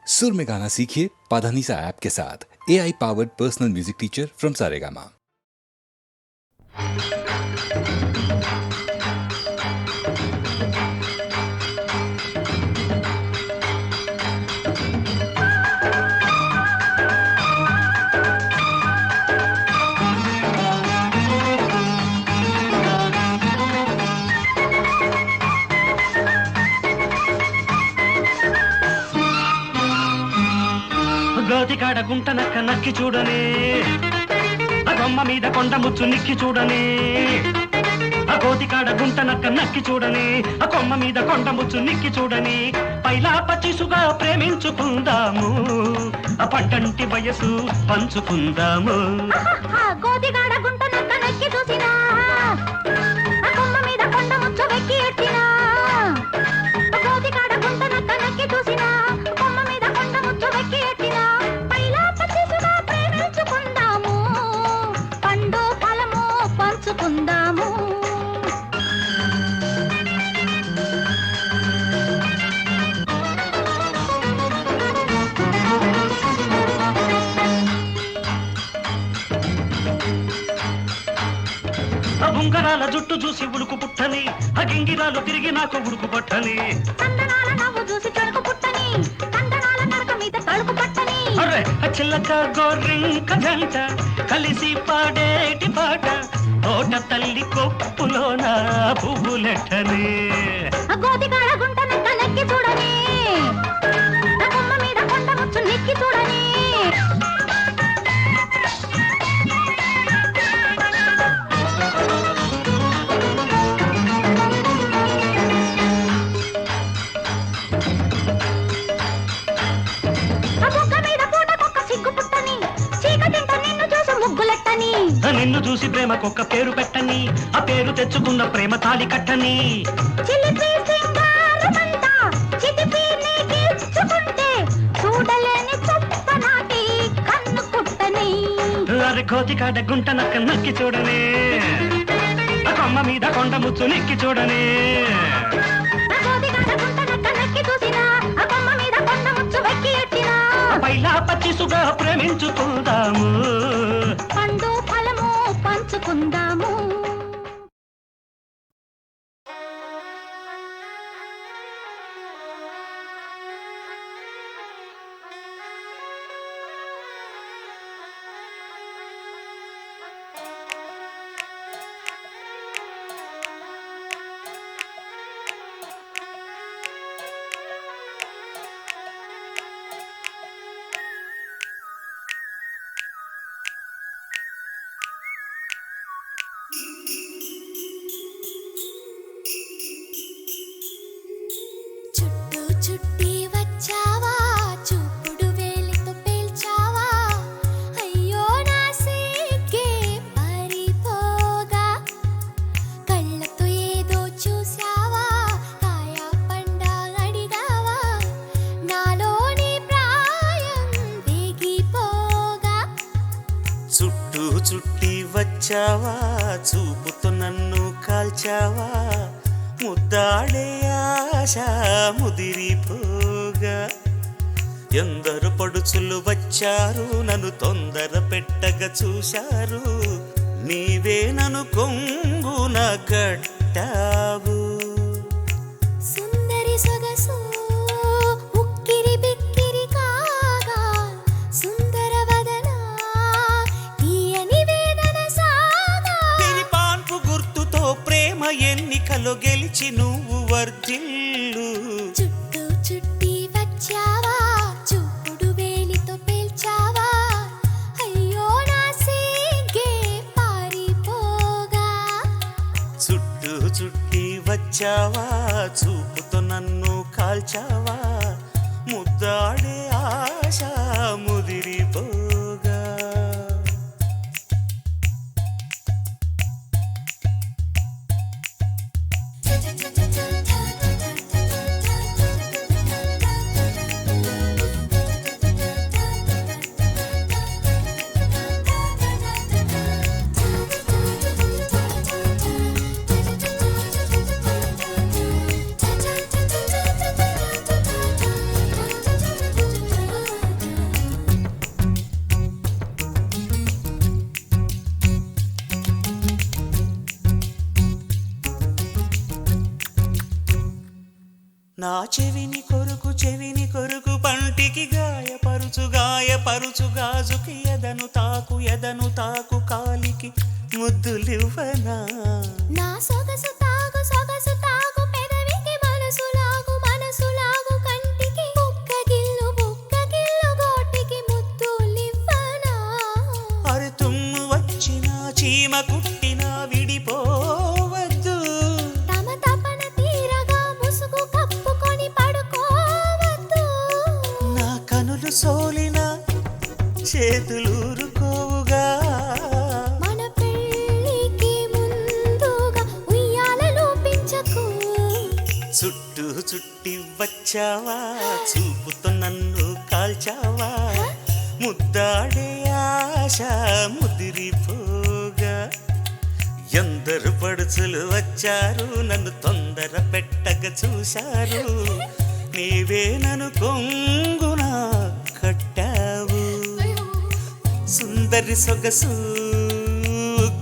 सुर में गाना सीखिए पाधानीसा ऐप के साथ। AI powered personal music teacher from Saregama. గోతికాడ గుంట నక్క నక్కి చూడని, ఆ కొమ్మ మీద కొండ ముచ్చు నిక్కి చూడని. ఆ గోతికాడ గుంట నక్క నక్కి చూడని, ఆ కొమ్మ మీద కొండ ముచ్చు నిక్కి చూడని. పైలా పచ్చిసుగా ప్రేమించుకుందాము, ఆ పంటంటి వయసు పంచుకుందాము. గోతికాడ గుంట నక్క నక్కి చూసినా, ఆ కొమ్మ మీద కొండ ముచ్చు వెక్కి ఎట్టినా. గోతికాడ గుంట నక్క నక్కి చూసినా, కొమ్మ మీద కొండ ముచ్చు వెక్కి ఎట్టినా. పైలా పచ్చిసుగా ప్రేమించుకుందాము, పండు ఫలము పంచుకుందాము. ఉంగరాల జుట్టు చూసి ఉడుకు పుట్టని, ఆ గింగిరాలు తిరిగి నాకు ఉడుకు పట్టని. చందనాల నవ్వు చూసి చెడుకు పుట్టని, చందనాల నడక మీద తడుకు పట్టని. అరే ఆ చిల్లక గోరింక జంట కలిసి పాడేటి పాట, తోట తల్లి కొప్పులోన పువ్వులెట్టని. ఆ గోతికాడ గుంట నక్క నక్కి చూడని, ఆ కొమ్మ మీద కొండ ముచ్చు నిక్కి చూడని. నిన్ను చూసి ప్రేమకొక్క పేరు పెట్టని, ఆ పేరు తెచ్చుకున్న ప్రేమ తాళి కట్టని. అరే కోతికాడ గుంట నక్క నక్కి చూడని, ఆ కొమ్మ మీద కొండ ముచ్చు నిక్కి చూడని. పైలా పచ్చిసుగా ప్రేమించుకుందాము, పండు ఫలము పంచుకుందాము. చుట్టి వచ్చావా, చూపుడు వేలితో పేల్చావా. అయ్యో నా సిగ్గే పారిపోగా, కళ్ళతో ఏదో చూసావా, కాయ పండ అడిగావా. నాలోని ప్రాయం వేగిపోగా. చుట్టూ చుట్టి వచ్చావా, చూపుతో నన్ను కాల్చావా. ముద్దాడే ఆశ ముదిరిపోగా, ఎందరు పడుచులు వచ్చారు, నన్ను తొందర పెట్టగా చూశారు. నీవే నన్ను కొంగున కట్టావు. సుందరి సొగసు ఉక్కిరి బిక్కిరి కాగా, సుందర వదన తీయని వేదన సాగా. నీ పాన్పు గుర్తుతో ప్రేమ ఎన్నికలో గెలిచి నువ్వు వర్ధిల్లు. చుట్టూ చుట్టి వచ్చావా, చూపుడు వేలితో పేల్చావా. అయ్యో నా సిగ్గే పారిపోగా. చుట్టూ చుట్టి వచ్చావా, చూపుతో నన్ను కాల్చావా. ముద్దాడే ఆశ ముదిరిపోగా. నా చెవిని కొరుకు పంటికి గాయపరుచు గాజుకి ఎదను తాకు కాలికి ముద్దులివ్వనా నా సొగసు తాగు పెదవికి మనసు లాగు కంటికి బుక్క గిల్లు గోటికి ముద్దులివ్వనా అరి తుమ్ము వచ్చిన చీమ కుట్టిన విడిపోవద్దు తమ తపన తీరగా ముసుగు కప్పుకొని పడుకోవద్దు నా కనులు సోలిన చేతులూరుకోవుగా మన పెళ్ళికి ముందుగా ఉయ్యాలలో పెంచకు చుట్టి వచ్చావా చూపుతో నన్ను కాల్చావా ముద్దాడే ఆశ ముదిరిపోగా ఎందరు పడుచులు వచ్చారు నన్ను తొందర పెట్టగా చూశారు నీవే నన్ను కొంగున కట్టావు సుందరి సొగసు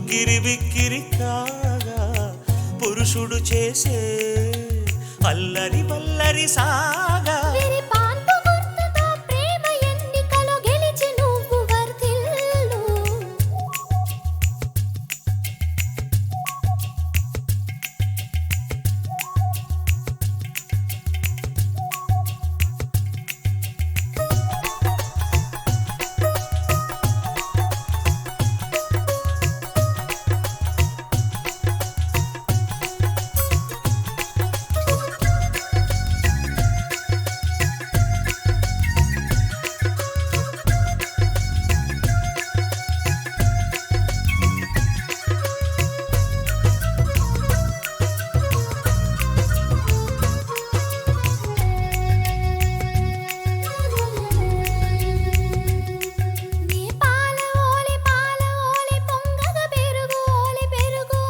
గిరిబిక్కిరి కాగా పురుషుడు చేసే అల్లరి సాగా విరిపాన్పు గుర్తుతో ప్రేమ ఎన్నికలో గెలిచి నువ్వు వర్ధిల్లు నీ పాల ఓలే పొంగగా పెరుగు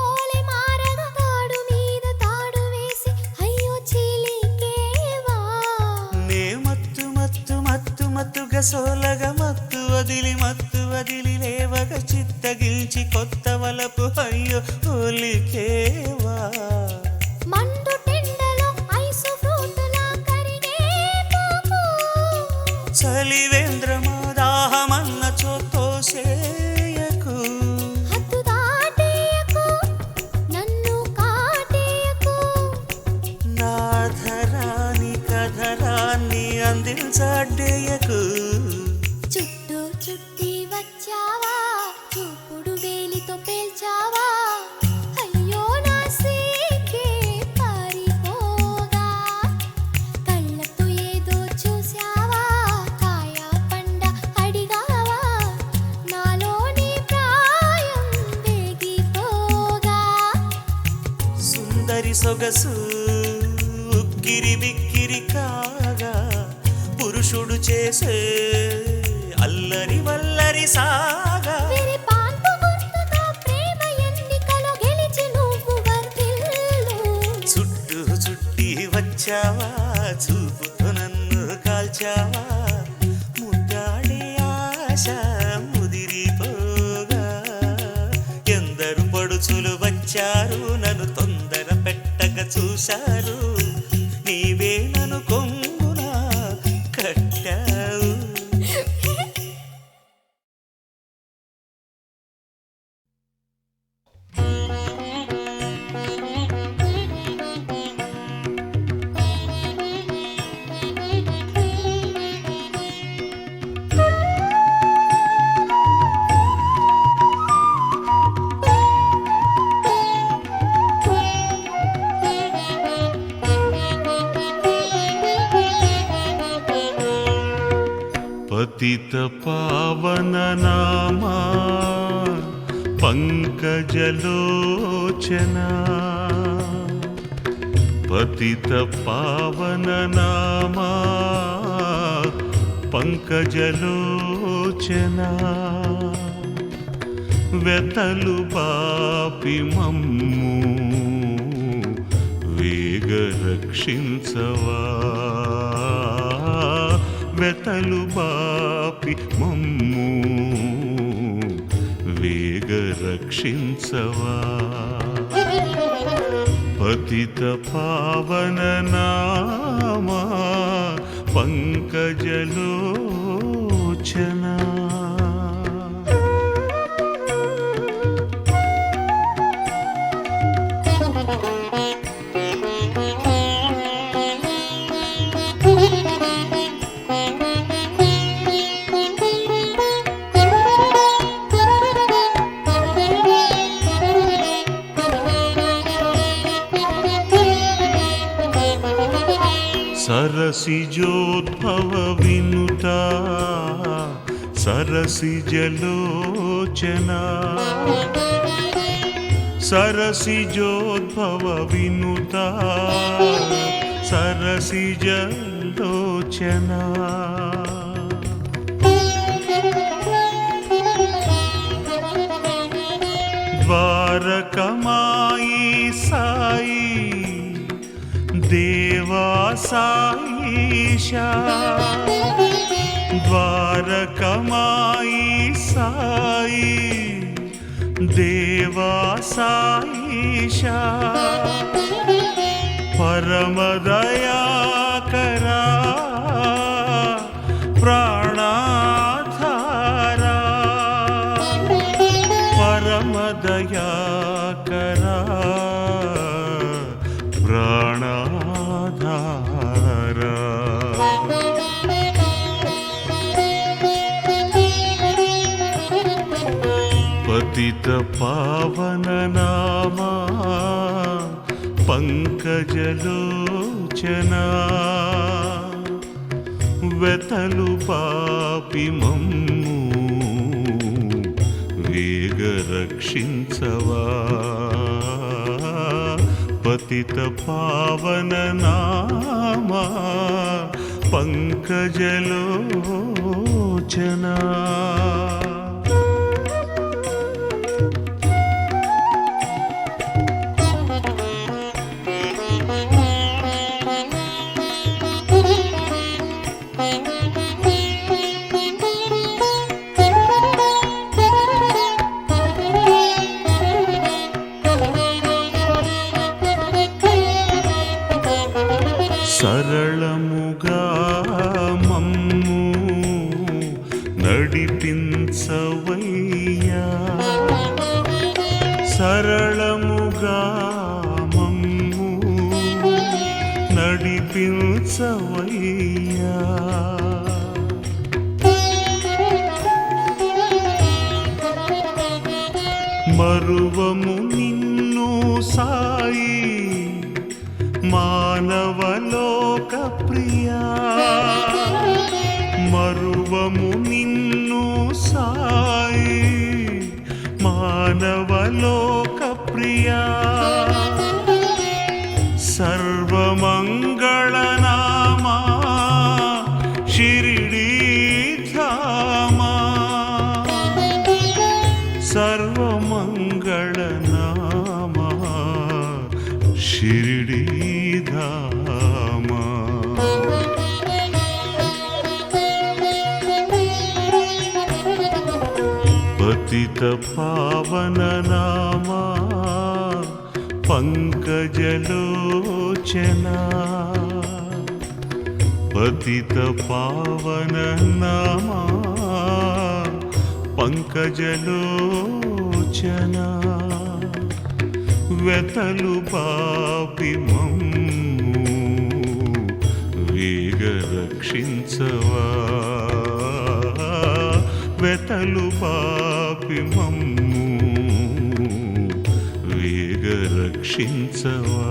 ఓలే మారగా తాడు మీద తాడు వేసి అయ్యో చీలికేవా నే మత్తుగా సోలగా మత్తు వదిలి లేవగా చిత్తగిల్చి కొత్త వలపు అయ్యో ఒలికేవా మండు టెండలో ఐసు ఫ్రూటులా కరిగే పోకు చలివేంద్రమా దాహమన్న చోతోసేయకు హద్దు దాటేయకు నన్ను కాటేయకు నాధరాని కధరాన్ని అందించాడేయకు చుట్టి వచ్చావా చూపుడు వేలితో పేల్చావా అయ్యో నా సిగ్గే పారిపోగా కళ్ళతో ఏదో చూసావా కాయ పండ అడిగావా నాలోని ప్రాయం వేగిపోగా సుందరి సొగసు ఉక్కిరి కాగా పురుషుడు చేసే అల్లరి సాగా విరిపాన్పు గుర్తుతో ప్రేమ ఎన్నికలో గెలిచి నువ్వు వర్ధిల్లు చుట్టి వచ్చావా చూపుతో నన్ను కాల్చావా ముద్దాడే ఆశ ముదిరిపోగా ఎందరు పడుచులు వచ్చారు నన్ను తొందర పెట్టగా చూశారు నీవే నన్ను కొంగున కట్టావు పతిత పావన నామా పంకజలోచన పతిత పావన నామా పంకజలోచన వెతలు బాపి మమ్ము వేగ రక్షించవా వెతలు బాపి మమ్ము వేగ రక్షించవా పతిత పావన నామా పంకజలోచనా सरसिजोद्भव विनुता सरसिजलोचना सरसिजोद्भव विनुता सरसिजलोचना द्वारकमाई साई देवा साईशा द्वारकमाई साई देवा साईशा परमदयाकरा प्राणाधारा परमदयाकरा प्राणाधारा पतित पावन नामा पंकजलोचना వెతలు పాపి మమ్ము వేగ రక్షించవా పతిత పావన నామా పంకజలోచనా సరళముగా మమ్ము నడిపించవయ్యా సరళముగా మమ్ము నడిపించవయ్యా మరువము నిన్ను సాయి మానవలోక ప్రియా మరువము నిన్ను సాయి మానవలోక ప్రియా సర్వమంగళనామా షిరిడీ ధామా సర్వమంగళనామా షిరిడీ ధామా పతిత పావన నామా పంకజలోచనా పతిత పావన నామా పంకజలోచనా వెతలు పాపి మమ్ము వేగ రక్షించవా వెతలు పాపి మమ్ము వేగ రక్షించవా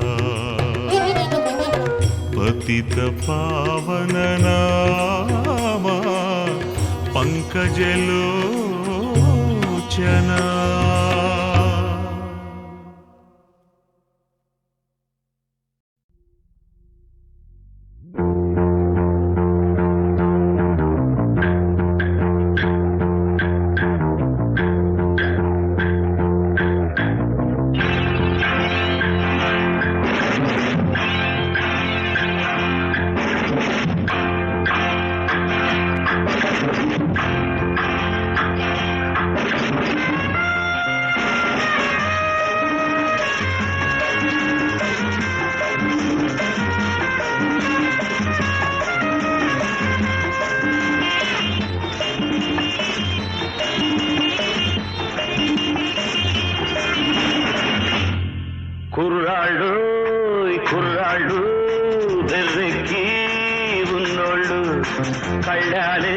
పతిత పావన నామా పంకజలోచనా కళ్ళాలే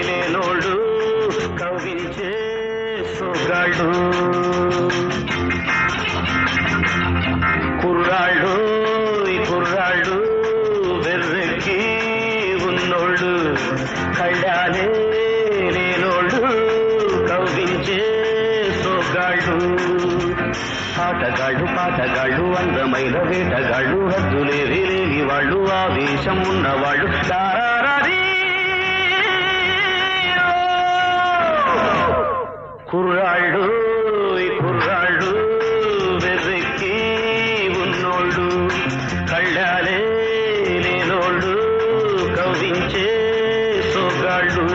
లేనోళ్ళు కవ్వించే సొగాళ్ళు కుర్రాళ్ళు ఈ కుర్రాళ్ళు వెర్రెక్కి ఉన్నోళ్ళు కళ్ళాలే లేనోళ్ళు కవ్వించే సొగాళ్ళు పాటగాళ్ళు అందమైన వేటగాళ్ళు హద్దులేవి లేని వాళ్ళు ఆవేశం ఉన్నవాళ్ళు తారారీ కుర్రాళ్ళు ఈ కుర్రాళ్ళు వెర్రెక్కి ఉన్నోళ్ళు కళ్ళాలే లేనోళ్ళు కవ్వించే సొగాళ్ళు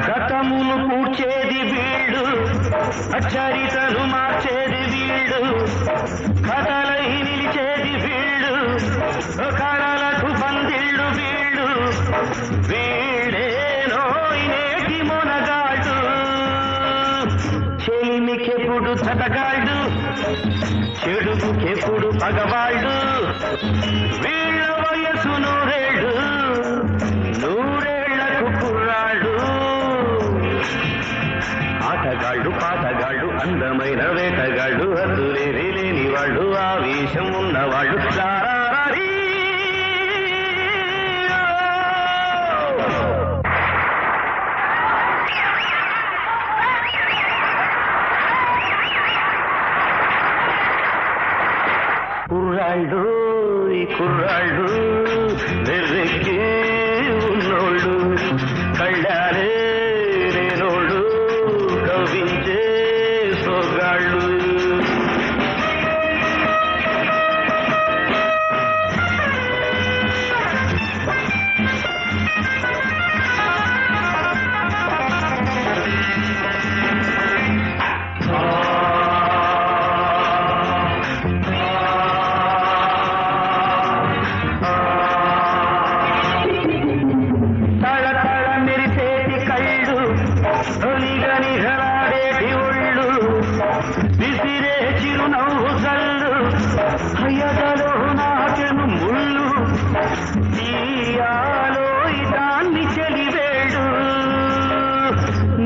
గతమును కూర్చేది వీళ్ళు చరితను మార్చేది వీళ్ళు కథలై నిలిచేది వీళ్ళు కళలకు పందిళ్ళు వీళ్ళు వీళ్ళేనో నేటి మొనగాళ్ళు చెలిమికెప్పుడు చటగాళ్ళు చెడుపుకెప్పుడు పగవాళ్ళు వీళ్ళ వయసు నూరేళ్ళు నూరేళ్లకు కుర్రాళ్ళు పాటగాళ్ళు అందమైన వేటగాళ్ళు హద్దులేవి లేని వాళ్ళు ఆవేశం ఉన్నవాళ్ళు తారారీ కుర్రాళ్ళు ఈ కుర్రాళ్ళు వెర్రెక్కి ఉన్నోళ్ళు కళ్ళాలే లేనోళ్ళు కవ్వించే సొగాళ్ళు విసిరే చిరునవ్వు జల్లు అయ్యదలో నాకెను ముళ్ళు తీయాలో దాన్ని చెలివేడు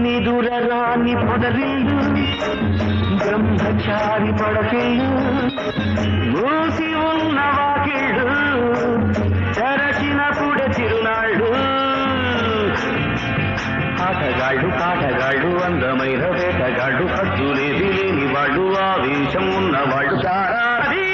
నిదురరాని పొదరిల్లు బ్రహ్మచారి పడకిళ్ళు మూసి ఉన్న వాకిళ్ళు తెరచినప్పుడే తిరునాళ్ళు కాటగాళ్ళు అందమైన వేటగాళ్ళు హద్దులేవి లేని వాళ్ళు ఆవేశం ఉన్నవాళ్ళు తారారీ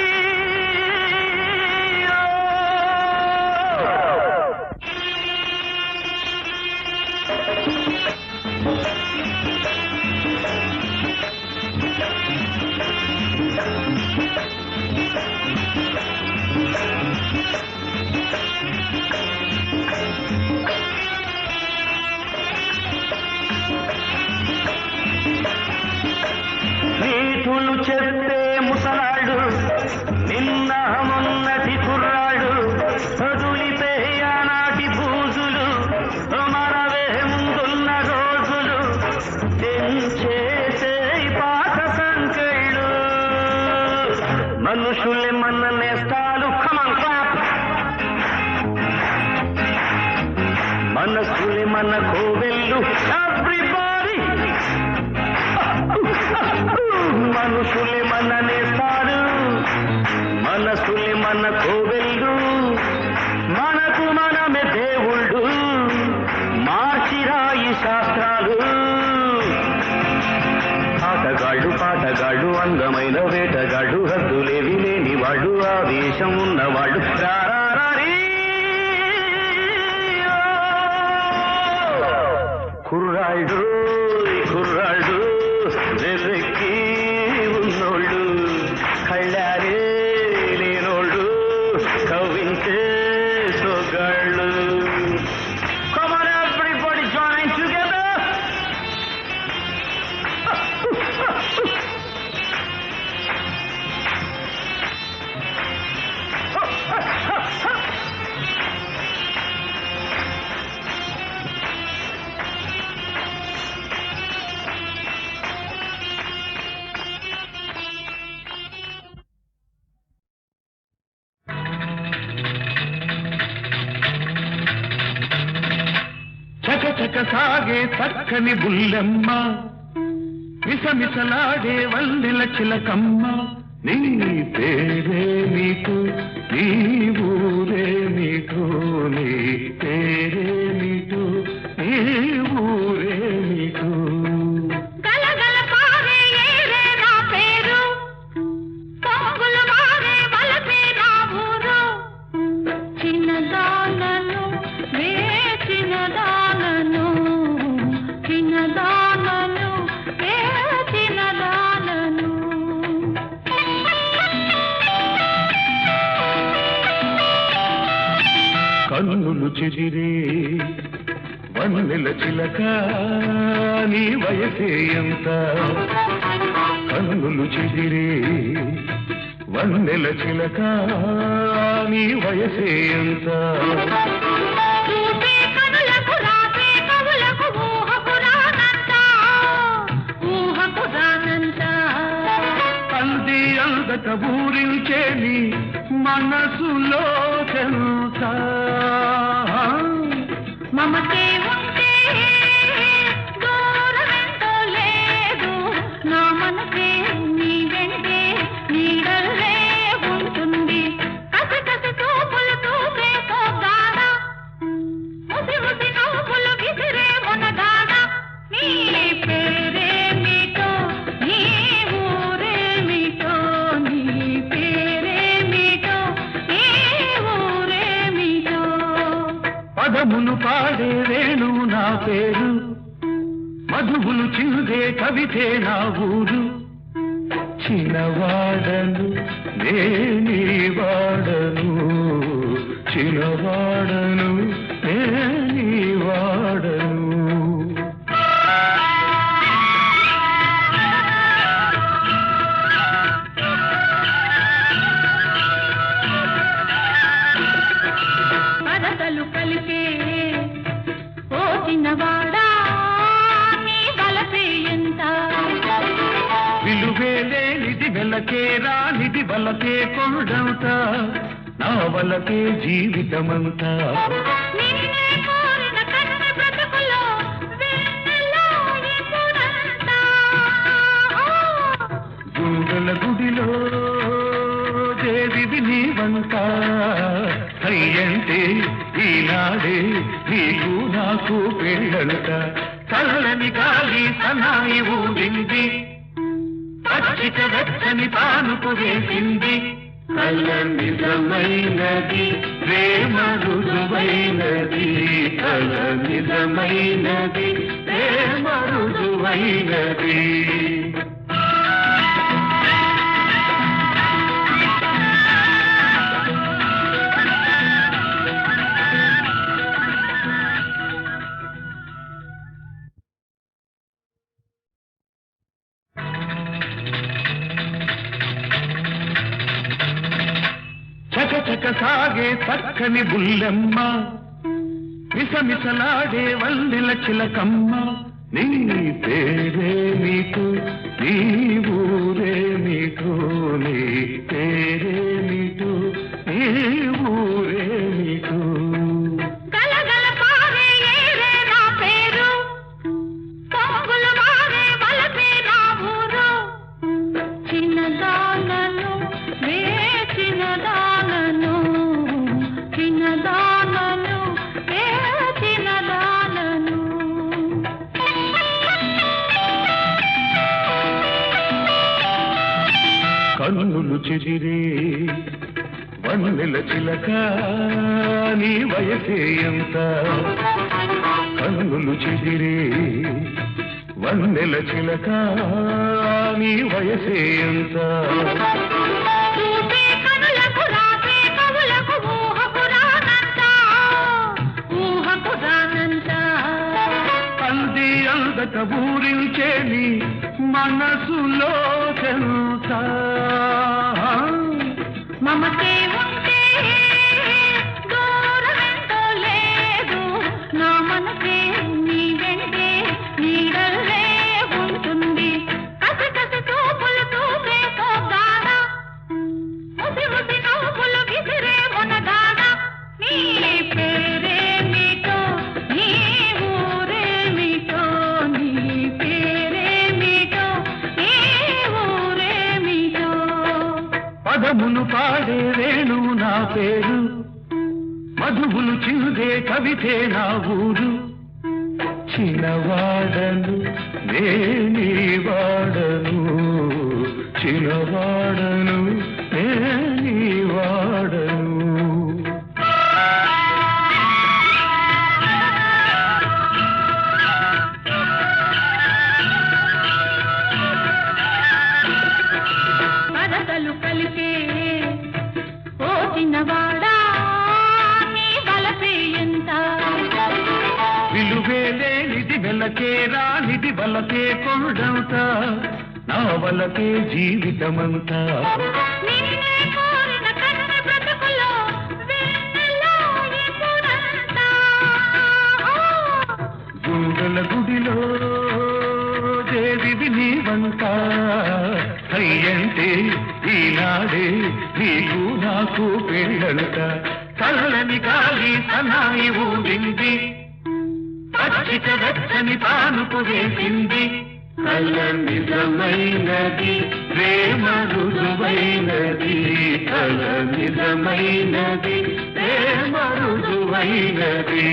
నీతులు చెప్పే ముసలాడు నిన్న మొన్నటి కుర్రాడు వదులితే ఆనాటి బూజులు మనవే ముందున్న రోజులు తెంచేసే పాత సంకెళ్ళు మనుషులే మన నేస్తాలు కమన్ క్లాప్ మనసులే మన కోవెళ్ళు ఎవ్రీబాడీ మనుషులే మన నేస్తారు మనసులే మన కోవెళ్ళు మనకు మనమే దేవుళ్ళు మార్చిరాయి శాస్త్రాలు పాటగాళ్ళు అందమైన వేటగాళ్ళు హద్దులేవి లేని వాళ్ళు ఆవేశం ఉన్నవాళ్ళు తారారీ కుర్రాళ్ళు వెర్రెక్కి చకచక సాగే చక్కని బుల్లెమ్మ మిసమిసలాడే వల్లెల చిలకమ్మ నీ పేరే నీకు నీ ఊరే నీకు నీ పేరే నీకు నీ ఊరే నీకు గలగల పారే ఏరే నా పేరు పొంగుల మారే వలపే నా ఊరు చిన్నదానను చిన్నదానను చిన్నదానను చిన్నదానను కన్నులు చెదిరే వన్నెల చిలక నీ వయసే ఎంత కన్నులు చెదిరే వన్నెల చిలక నీ వయసే ఎంత చూపే కనులకు రాసే కవులకు ఊహకు రానంత ఊహకు రానంత అంది అందక ఊరించే నీ మనసులో చెంత మమతే ఉంటే దూరమెంతో లేదు నా మనసే నీ వెంటే నీడల్లే ఉంటుంది కసి కసి చూపులు చూపే పోగాడ ముసి ముసి నవ్వులు విసిరే మునగాడ నీ పేరే మీతో నీ ఊరే మీతో నీ పేరే మీతో నీ ఊరే మీతో పదములు పాడే వేణు నా పేరు మధువులు చిందే కవితే నా ఊరు చిన్నవాడను నేనీ వాడను చిన్నవాడను నేనీ వాడను పరదలు కలిపే ఓ చిన్నవాడా నీ వలపే ఎంత విలువే లేనిది వెలకే రానిది వలకే కొండంత నా వలకే జీవితమంతా నిన్నే కోరిన కన్న బ్రతుకులో వెన్నెలో ఎప్పుడంతా గుండెల గుడిలో దేవివి నీవంట అయ్యంటే ఈనాడే నీకు నాకు పెళ్ళంట చల్లని గాలి సనాయి ఊడింది పచ్చిక వెచ్చని పానుకు వేసింది కళ్ళ నిజమైనది ప్రేమ రుజువైనది కళ్ళ నిజమైనది ప్రేమ రుజువైనది చకచక సాగే చక్కని బుల్లెమ్మ మిసమిసలాడే వల్లెల చిలకమ్మ నీ పేరే నీకు నీ ఊరే నీకు నీ పేరే నీకు నీ ఊరే నీకు గలగల పారే ఏరే నా పేరు పొంగుల మారే వలపే నా ఊరు చిన్నదానను చిన్నదానను చిన్నదానను చిన్నదానను కన్నులు చెదిరే వన్నెల చిలక నీ వయసే ఎంత కన్నులు చెదిరే వన్నెల చిలక నీ వయసే ఎంత చూపే కనులకు రాసే కవులకు ఊహకు రానంత ఊహకు రానంత అంది అందక ఊరించే నీ మనసులో చెంత మమతే ఉంటే దూరమెంతో లేదు నా మనసే నీ వెంటే నీడల్లే ఉంటుంది కసి కసి చూపులు చూపే పోగాడ ముసి ముసి నవ్వులు విసిరే మునగాడ నీ పేరే మీతో నీ ఊరే పదమును పాడే వేణువు నా పేరు, మధువులు చిందే కవితే నా ఊరు. చిన్నవాడను నేనీ వాడను, చిన్నవాడను నేనీ వాడను. పదతలు కలిపే ఓ చిన్నవాడా నీ బలపే ఎంత, విలువే లేనిది వెలకే రానిది వలకే కొండంత, నా వలకే జీవితమంతా. నిన్నే కోరిన కన్న బ్రతుకులో వెన్నెలో ఎప్పుడంతా. గుండెల గుడిలో దేవివి నీవంట, అయ్యంటే ఈనాడే నీకు నాకు పెళ్ళంట. చల్లని గాలి సనాయి ఊడింది, పచ్చిక వెచ్చని పానుపు వేసింది. కల నిజమైనది ప్రేమ రుజువైనది, కల నిజమైనది ప్రేమ రుజువైనది.